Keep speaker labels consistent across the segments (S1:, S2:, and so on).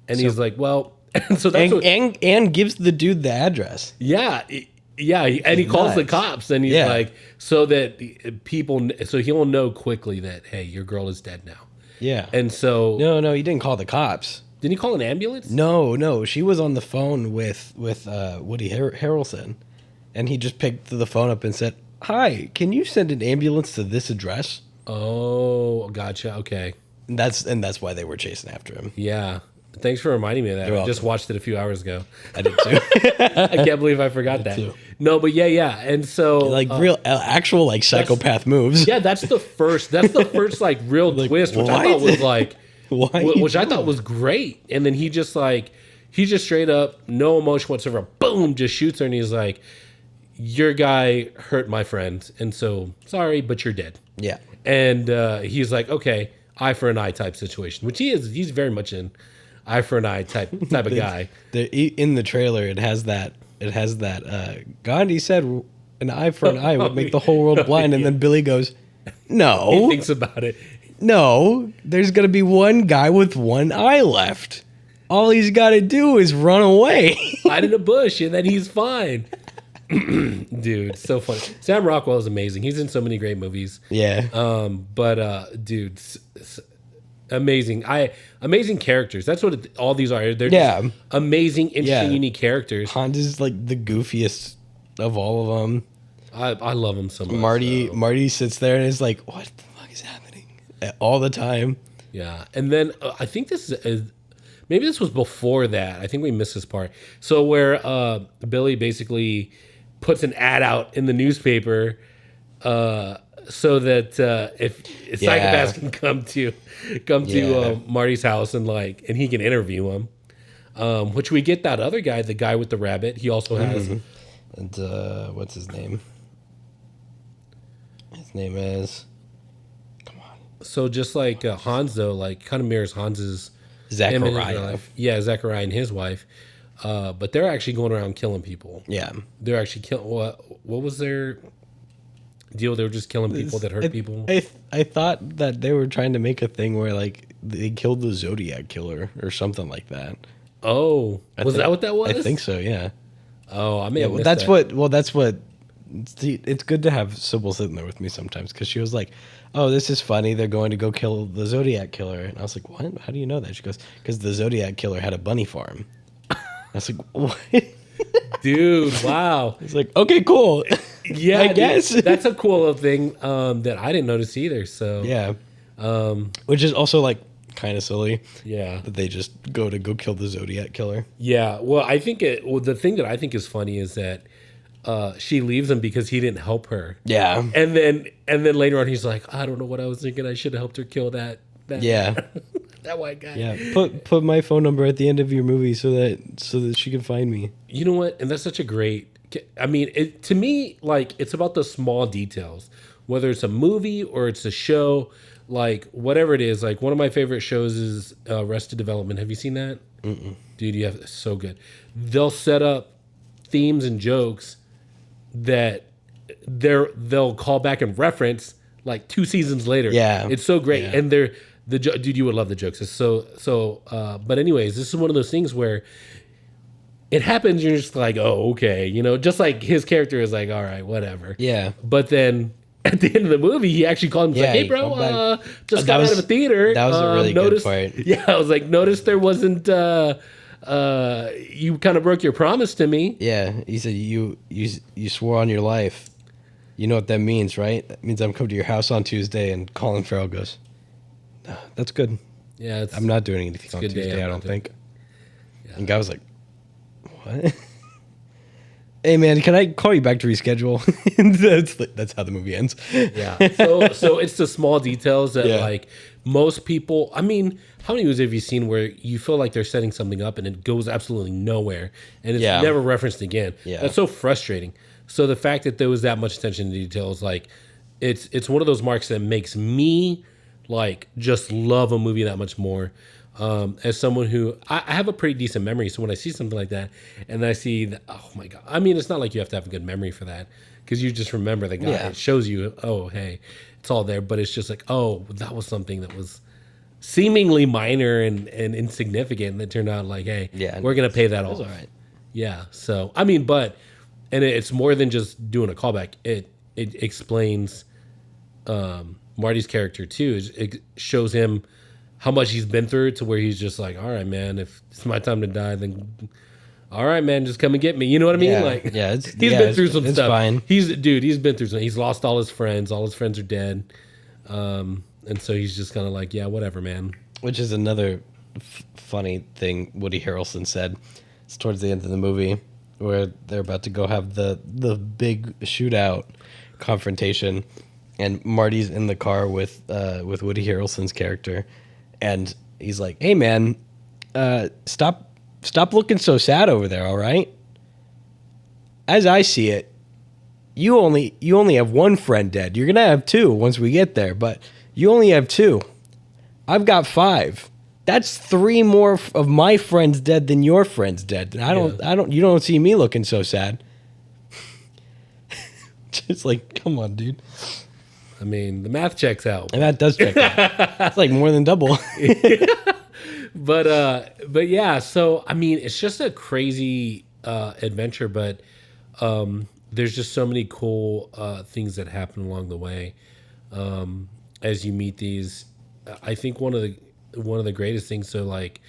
S1: And he's like, well, and so that's
S2: and gives the dude the address.
S1: Yeah. Yeah. And he calls the cops and he's like, so that so he'll know quickly that, hey, your girl is dead now.
S2: Yeah.
S1: And so.
S2: No, he didn't call the cops.
S1: Didn't he call an ambulance?
S2: No. She was on the phone with Woody Harrelson. And he just picked the phone up and said, hi, can you send an ambulance to this address?
S1: Oh, gotcha. Okay.
S2: And that's why they were chasing after him.
S1: Yeah. Thanks for reminding me of that.
S2: You're
S1: I just
S2: welcome.
S1: watched it a few hours ago.
S2: I did too.
S1: I can't believe I forgot that.
S2: too.
S1: No, but yeah. And so
S2: Like actual like psychopath moves.
S1: Yeah, that's the first like real twist, which I thought was like which I thought was great. And then he just straight up, no emotion whatsoever, boom, just shoots her and he's like, your guy hurt my friend, and so sorry, but you're dead.
S2: Yeah.
S1: And he's like, okay, eye for an eye type situation, which he is. He's very much an eye for an eye type of guy.
S2: In the trailer, it has that. Gandhi said an eye for an eye would make the whole world blind, and then Billy goes, no.
S1: He thinks about it.
S2: No, there's gonna be one guy with one eye left. All he's got to do is run away.
S1: Hide in a bush, and then he's fine. Dude, so funny. Sam Rockwell is amazing. He's in so many great movies.
S2: Yeah.
S1: Dude, amazing. Amazing characters. That's what all these are. They're just amazing, interesting, unique characters.
S2: Hans is like the goofiest of all of them.
S1: I love him so much.
S2: Marty sits there and is like, "What the fuck is happening?" All the time.
S1: Yeah, and then I think this is. Maybe this was before that. I think we missed this part. So where Billy basically puts an ad out in the newspaper so that if psychopaths can come to Marty's house and he can interview him. Which we get that other guy, the guy with the rabbit. He also has.
S2: And what's his name? His name is. Come on.
S1: So just like Hans, though, like kind of mirrors Hans's.
S2: Zachariah.
S1: Yeah, Zachariah and his wife. But they're actually going around killing people.
S2: Yeah.
S1: They're actually killing. What was their deal? They were just killing people that hurt people.
S2: I thought that they were trying to make a thing where like they killed the Zodiac killer or something like that.
S1: Oh, was that what that was?
S2: I think so. Yeah.
S1: Oh, I may have missed
S2: that's
S1: that.
S2: That's what. It's good to have Sybil sitting there with me sometimes because she was like, "Oh, this is funny. They're going to go kill the Zodiac killer," and I was like, "What? How do you know that?" She goes, "Because the Zodiac killer had a bunny farm." I was like, "What?"
S1: Dude, wow.
S2: It's like, okay, cool.
S1: Yeah,
S2: I guess
S1: that's a cool little thing that I didn't notice either. So
S2: yeah, which is also like kind of silly.
S1: Yeah,
S2: that they just go kill the Zodiac killer.
S1: Yeah, well, I think the thing that I think is funny is that she leaves him because he didn't help her.
S2: Yeah,
S1: and then later on he's like, I don't know what I was thinking. I should have helped her kill that
S2: yeah.
S1: That white guy.
S2: Yeah, put my phone number at the end of your movie so that she can find me.
S1: You know what? And that's such a great. I mean, to me, like it's about the small details, whether it's a movie or it's a show, like whatever it is. Like one of my favorite shows is Arrested Development. Have you seen that?
S2: Mm-mm.
S1: Dude, it's so good. They'll set up themes and jokes that they'll call back and reference like 2 seasons later. Yeah, it's so great, yeah. And dude, you would love the jokes. It's so. But anyways, this is one of those things where it happens. You're just like, oh, okay, just like his character is like, all right, whatever. Yeah. But then at the end of the movie, he actually called him. He's like, hey, bro, just got out of a theater.
S2: That was a really good part.
S1: Yeah, I was like, notice there wasn't. You kind of broke your promise to me.
S2: Yeah, he said you swore on your life. You know what that means, right? That means I'm coming to your house on Tuesday. And Colin Farrell goes, that's good. Yeah, I'm not doing anything on Tuesday, I don't think. Yeah. And guy was like, what? Hey, man, can I call you back to reschedule? That's how the movie ends.
S1: Yeah. So it's the small details that, like, most people... I mean, how many movies have you seen where you feel like they're setting something up and it goes absolutely nowhere and it's never referenced again? Yeah. That's so frustrating. So the fact that there was that much attention to details, like, it's one of those marks that makes me... like just love a movie that much more. As someone who I have a pretty decent memory, so when I see something like that and I see that, oh my god, I mean, it's not like you have to have a good memory for that because you just remember the guy. It shows you, oh hey, it's all there, but it's just like, oh, that was something that was seemingly minor and insignificant that turned out like, hey, we're gonna pay that off. All right. Yeah. So I mean, and it's more than just doing a callback. It explains Marty's character too. It shows him how much he's been through to where he's just like, all right, man, if it's my time to die, then all right, man, just come and get me. You know what I mean? He's been through some stuff. Fine. He's been through some. He's lost all his friends. All his friends are dead. And so he's just kind of like, yeah, whatever, man.
S2: Which is another funny thing Woody Harrelson said. It's towards the end of the movie where they're about to go have the big shootout confrontation, and Marty's in the car with Woody Harrelson's character, and he's like, "Hey, man, stop looking so sad over there, all right? As I see it, you only have one friend dead. You're gonna have two once we get there, but you only have two. I've got 5. That's 3 more of my friends dead than your friends dead. And you don't see me looking so sad." Just like, come on, dude.
S1: I mean, the math checks out.
S2: And that does check out. It's like more than double.
S1: But yeah, so I mean, it's just a crazy adventure, but there's just so many cool things that happen along the way as you meet these. I think one of the greatest things. So like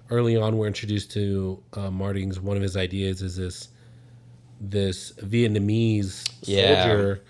S1: early on, we're introduced to Marty's. One of his ideas is this Vietnamese soldier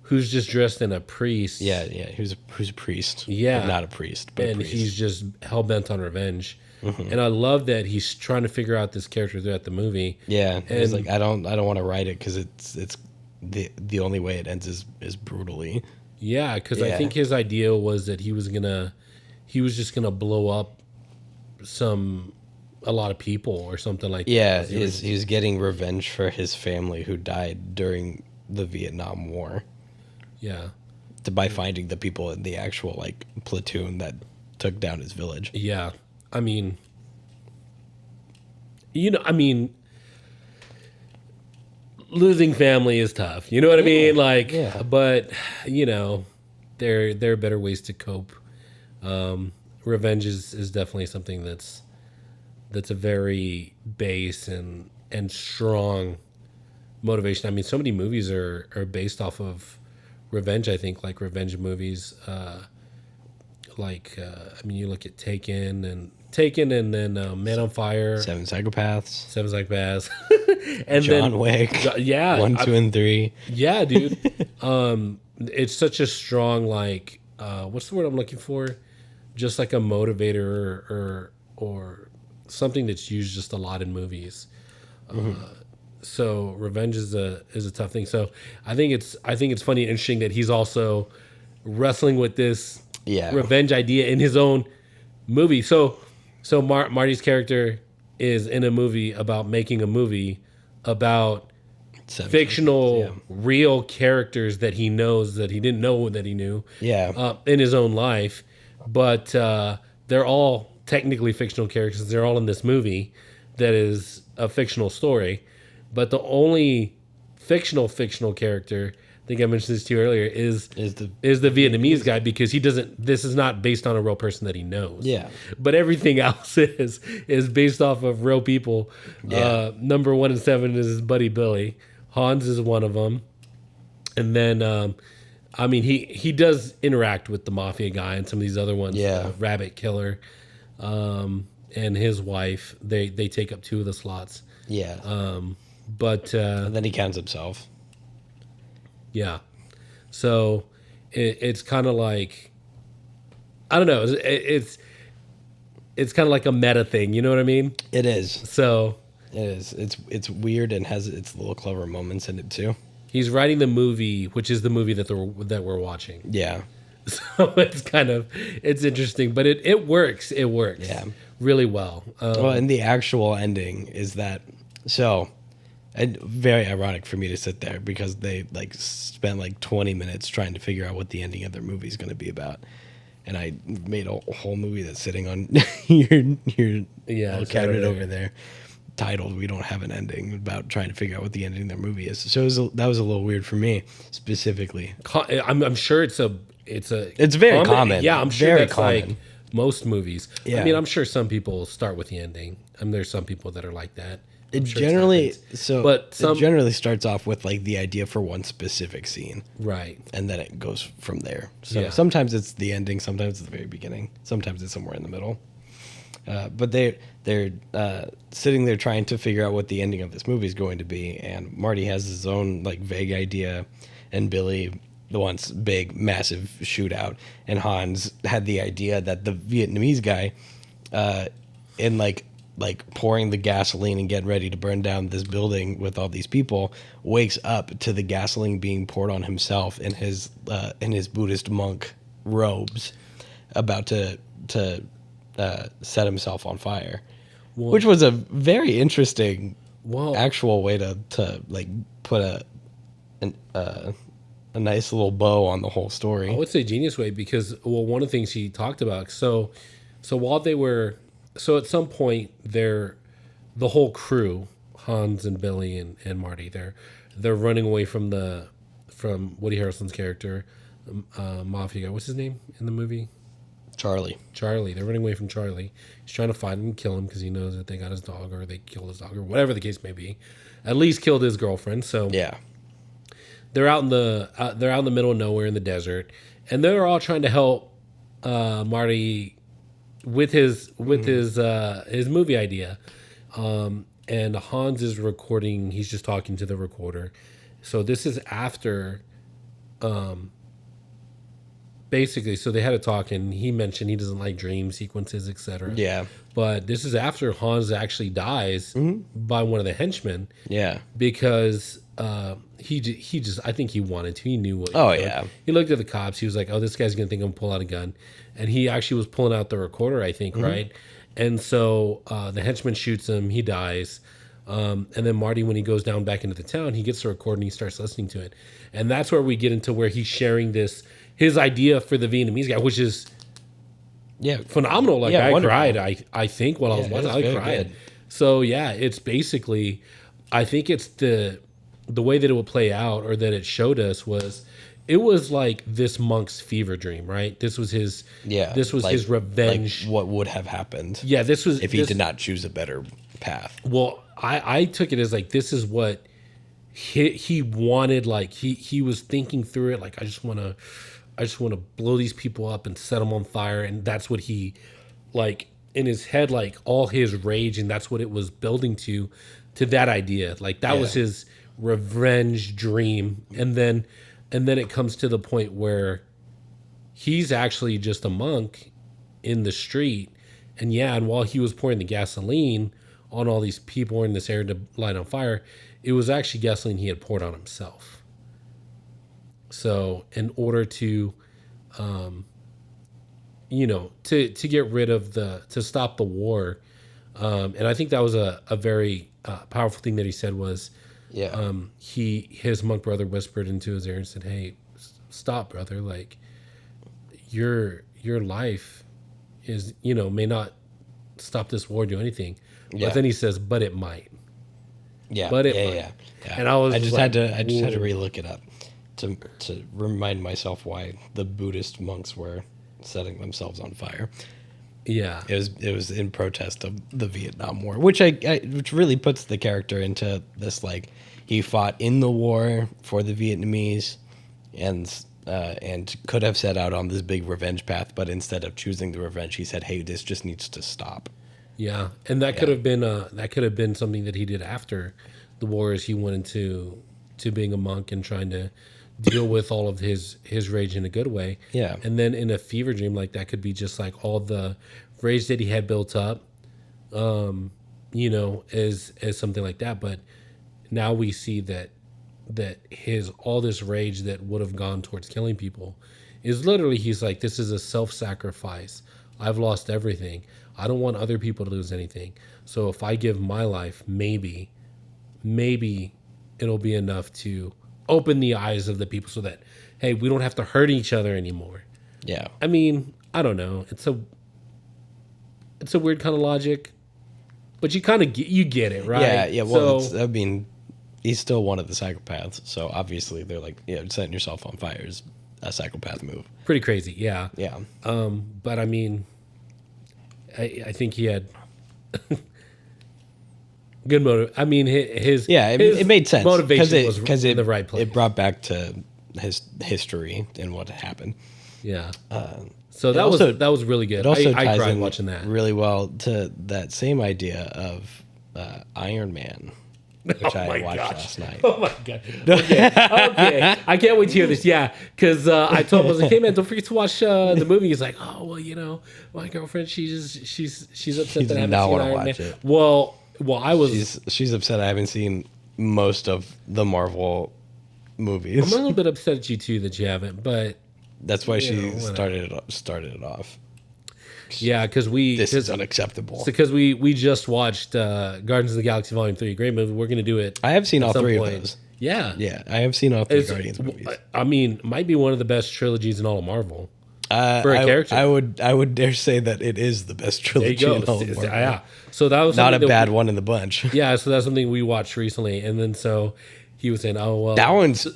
S1: who's just dressed in a priest.
S2: Yeah, who's a priest.
S1: Yeah,
S2: but not a priest, but
S1: and
S2: a priest.
S1: He's just hell bent on revenge. Mm-hmm. And I love that he's trying to figure out this character throughout the movie.
S2: Yeah, and he's like, I don't want to write it because it's the only way it ends is brutally.
S1: Yeah, because I think his idea was that he was just gonna blow up a lot of people or something like that.
S2: Yeah, he was getting revenge for his family who died during the Vietnam War.
S1: Yeah,
S2: by finding the people in the actual like platoon that took down his village.
S1: Yeah, I mean, losing family is tough. You know what I mean? Like, but there are better ways to cope. Revenge is definitely something that's a very base and strong motivation. I mean, so many movies are based off of revenge. I think like revenge movies. You look at Taken and then Man on Fire,
S2: Seven Psychopaths,
S1: and
S2: John Wick.
S1: Yeah,
S2: 1, 2, and 3.
S1: Yeah, dude. It's such a strong like what's the word I'm looking for? Just like a motivator or something that's used just a lot in movies. So revenge is a tough thing. So I think it's funny and interesting that he's also wrestling with this revenge idea in his own movie. So Marty's character is in a movie about making a movie about fictional, real characters that he knows that he didn't know that he knew in his own life. But they're all technically fictional characters. They're all in this movie that is a fictional story. But the only fictional character, I think I mentioned this to you earlier, is the Vietnamese guy, because this is not based on a real person that he knows. Yeah. But everything else is based off of real people. Yeah. Number 1 and 7 is his buddy Billy. Hans is one of them. And then, he does interact with the mafia guy and some of these other ones. Yeah. Rabbit Killer, and his wife. They take up 2 of the slots.
S2: Yeah.
S1: But
S2: and then he counts himself.
S1: Yeah. So it's kind of like, I don't know. It's kind of like a meta thing. You know what I mean?
S2: It is.
S1: So
S2: it is. It's weird and has its little clever moments in it too.
S1: He's writing the movie, which is the movie that we're watching.
S2: Yeah.
S1: So it's interesting, but it works. It works. Yeah. Really well.
S2: And the actual ending is that and very ironic for me to sit there because they spent 20 minutes trying to figure out what the ending of their movie is going to be about, and I made a whole movie that's sitting on your cabinet over there, titled "We Don't Have an Ending," about trying to figure out what the ending of their movie is. So that was a little weird for me specifically.
S1: I'm sure it's very
S2: common.
S1: Yeah, I'm sure
S2: very
S1: that's
S2: common.
S1: most movies. Yeah. I mean, I'm sure some people start with the ending. There's some people that are like that.
S2: It generally starts off with like the idea for one specific scene,
S1: right?
S2: And then it goes from there. So sometimes it's the ending, sometimes it's the very beginning, sometimes it's somewhere in the middle. But they're sitting there trying to figure out what the ending of this movie is going to be, and Marty has his own like vague idea, and Billy wants big, massive shootout, and Hans had the idea that the Vietnamese guy, in like pouring the gasoline and getting ready to burn down this building with all these people, wakes up to the gasoline being poured on himself in his Buddhist monk robes, about to set himself on fire, which was a very interesting actual way to like put a nice little bow on the whole story.
S1: I would say genius way, because one of the things he talked about, so while they were, so at some point the whole crew, Hans and Billy and Marty, they're running away from Woody Harrelson's character, Mafia guy. What's his name in the movie?
S2: Charlie.
S1: They're running away from Charlie. He's trying to find him and kill him because he knows that they got his dog, or they killed his dog, or whatever the case may be. At least killed his girlfriend. So
S2: yeah,
S1: they're out in the middle of nowhere in the desert, and they're all trying to help Marty with his movie idea. And Hans is recording. He's just talking to the recorder. So this is after. Basically, so they had a talk, and he mentioned he doesn't like dream sequences, etc.
S2: Yeah.
S1: But this is after Hans actually dies by one of the henchmen.
S2: Yeah.
S1: Because he just I think he wanted to. He knew what. He looked at the cops. He was like, "Oh, this guy's gonna think I'm gonna pull out a gun," and he actually was pulling out the recorder, I think, right? And so the henchman shoots him. He dies. And then Marty, when he goes down back into the town, he gets the recorder and he starts listening to it, and that's where we get into where he's sharing his idea for the Vietnamese guy, which is phenomenal. Like I cried. I think while I was watching, I cried. Good. So yeah, it's basically, I think it's the way that it would play out, or that it showed us, was it was like this monk's fever dream, right? This was his his revenge.
S2: Like what would have happened?
S1: Yeah, this was
S2: if he did not choose a better path.
S1: Well, I took it as like, this is what he wanted. Like he was thinking through it. Like, I just want to blow these people up and set them on fire. And that's what he, like, in his head, like all his rage, and that's what it was building to that idea. Like that was his revenge dream. And then it comes to the point where he's actually just a monk in the street. And while he was pouring the gasoline on all these people in this area to light on fire, it was actually gasoline he had poured on himself. So in order to, to get rid of to stop the war, and I think that was a very powerful thing that he said was, his monk brother whispered into his ear and said, "Hey, stop, brother. Like your life is, may not stop this war, do anything." But then he says, "But it might."
S2: Yeah.
S1: But it might. Yeah. And I just had to
S2: relook it up to remind myself why the Buddhist monks were setting themselves on fire.
S1: Yeah.
S2: It was in protest of the Vietnam War, which which really puts the character into this, like, he fought in the war for the Vietnamese and could have set out on this big revenge path, but instead of choosing the revenge, he said, "Hey, this just needs to stop."
S1: Yeah, and that could have been something that he did after the war, as he went into being a monk and trying to deal with all of his rage in a good way.
S2: Yeah.
S1: And then in a fever dream, like, that could be just like all the rage that he had built up, as something like that. But now we see that all this rage that would have gone towards killing people is literally, he's like, this is a self-sacrifice. I've lost everything. I don't want other people to lose anything. So if I give my life, maybe it'll be enough to open the eyes of the people so that, hey, we don't have to hurt each other anymore.
S2: Yeah.
S1: I mean, I don't know. It's a weird kind of logic, but you kind of get it, right?
S2: Yeah. Well, he's still one of the psychopaths. So obviously they're like, setting yourself on fire is a psychopath move.
S1: Pretty crazy. Yeah.
S2: Yeah.
S1: But I mean, I think he had good motive. I mean, his
S2: it made sense.
S1: Motivation was in the right place.
S2: It brought back to his history and what happened.
S1: Yeah. So that was really good.
S2: It also
S1: I
S2: ties
S1: cried
S2: in
S1: watching that
S2: really well to that same idea of Iron Man, which I watched last night.
S1: Oh my god! Okay. I can't wait to hear this. Yeah, because I told him, I was like, "Hey man, don't forget to watch the movie." He's like, "Oh well, my girlfriend, she's upset that I haven't seen Iron Man."
S2: It.
S1: Well, I was.
S2: She's upset I haven't seen most of the Marvel movies.
S1: I'm a little bit upset at you too that you haven't, but
S2: that's why she started it off.
S1: Yeah, because
S2: this is unacceptable.
S1: Because we just watched Guardians of the Galaxy Volume 3, great movie. We're gonna do it.
S2: I have seen all three of those.
S1: Yeah,
S2: I have seen all three Guardians movies.
S1: I mean, might be one of the best trilogies in all of Marvel for a character.
S2: I would dare say that it is the best trilogy in all of Marvel.
S1: Yeah, so that was
S2: not a bad one in the bunch.
S1: Yeah, so that's something we watched recently, and then so he was saying, "Oh well,
S2: that one's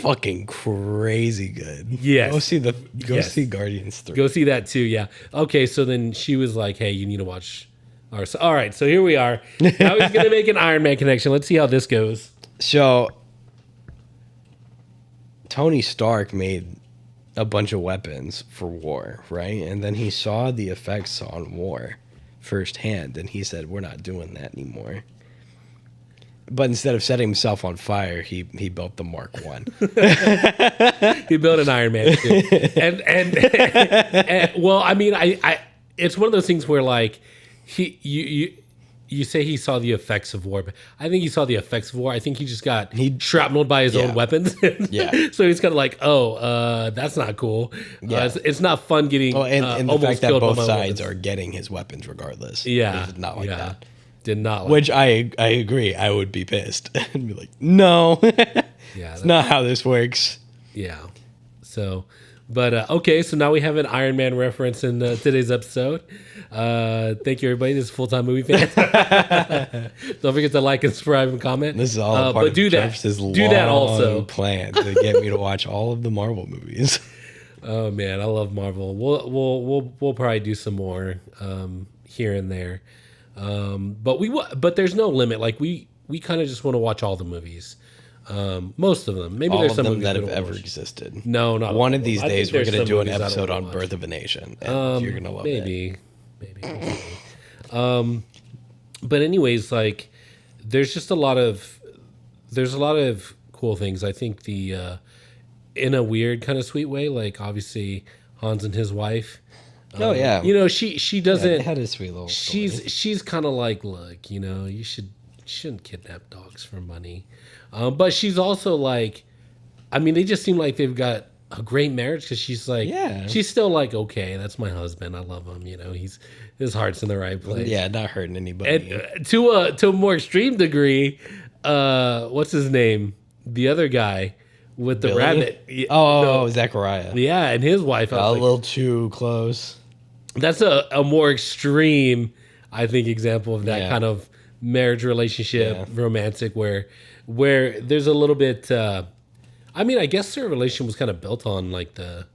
S2: fucking crazy good."
S1: Yes.
S2: Go see Guardians 3.
S1: Go see that too, yeah. Okay, so then she was like, "Hey, you need to watch ours." All right, so here we are. Now he's going to make an Iron Man connection. Let's see how this goes.
S2: So Tony Stark made a bunch of weapons for war, right? And then he saw the effects on war firsthand, and he said, "We're not doing that anymore." But instead of setting himself on fire, he built the Mark I.
S1: He built an Iron Man too. And well, I mean, I it's one of those things where like you say he saw the effects of war, but I think he saw the effects of war. I think he just got shrapneled by his own weapons.
S2: Yeah.
S1: So he's kind of like, that's not cool. Yeah. It's not fun getting
S2: and the fact that both sides are getting his weapons regardless. Yeah. It's not like that.
S1: Did not like
S2: Which I agree. I would be pissed and be like, no, it's not how this works.
S1: Yeah. So, but okay. So now we have an Iron Man reference in today's episode. Thank you, everybody. This is Full Time Movie Fan. Don't forget to like and subscribe and comment.
S2: This is all part of Travis's long plan to get me to watch all of the Marvel movies.
S1: Oh man, I love Marvel. We'll probably do some more here and there. But there's no limit. Like we kind of just want to watch all the movies, most of them. Maybe
S2: all
S1: there's
S2: of
S1: some
S2: them that have ever existed.
S1: No, not
S2: one of these days. We're gonna do an episode on Birth of a Nation, and you're gonna love it.
S1: Maybe. But anyways, like there's a lot of cool things. I think in a weird kind of sweet way. Like obviously Hans and his wife.
S2: Oh yeah,
S1: she doesn't.
S2: Yeah, had a sweet little.
S1: She's kind of like, look, you shouldn't kidnap dogs for money, but she's also like, I mean, they just seem like they've got a great marriage because she's like, she's still like, okay, that's my husband, I love him, his heart's in the right place.
S2: Yeah, not hurting anybody.
S1: And to a more extreme degree, what's his name? The other guy. With the rabbit.
S2: Zachariah.
S1: Yeah, and his wife.
S2: A little too close.
S1: That's a more extreme, I think, example of that kind of marriage relationship, romantic, where there's a little bit. I mean, I guess their relation was kind of built on like the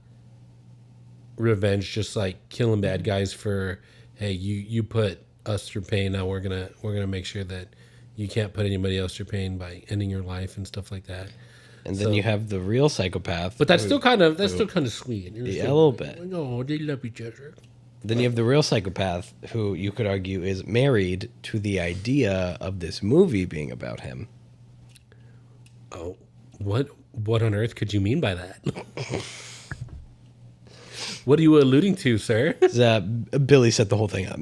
S1: revenge, just like killing bad guys for, hey, you put us through pain. Now we're gonna make sure that you can't put anybody else through pain by ending your life and stuff like that.
S2: And then you have the real psychopath,
S1: but that's still kind of sweet.
S2: Yeah, a little bit.
S1: Like, oh, they love each other.
S2: Then you have the real psychopath, who you could argue is married to the idea of this movie being about him.
S1: Oh, what on earth could you mean by that? What are you alluding to, sir?
S2: Billy set the whole thing up.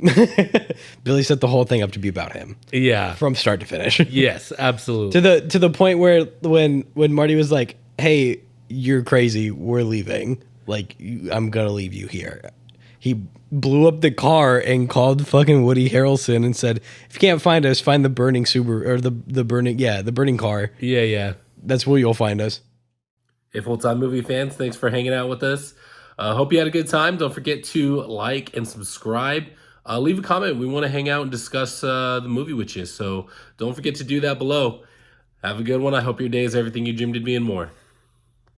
S2: Billy set the whole thing up to be about him.
S1: Yeah,
S2: from start to finish.
S1: Yes, absolutely.
S2: To the point where when Marty was like, "Hey, you're crazy. We're leaving. Like, I'm gonna leave you here." He blew up the car and called fucking Woody Harrelson and said, "If you can't find us, find the burning Subaru or the burning car.
S1: Yeah.
S2: That's where you'll find us."
S1: Hey, Full-Time Movie fans, thanks for hanging out with us. Hope you had a good time. Don't forget to like and subscribe. Leave a comment. We want to hang out and discuss the movie with you. So don't forget to do that below. Have a good one. I hope your day is everything you dreamed it being more.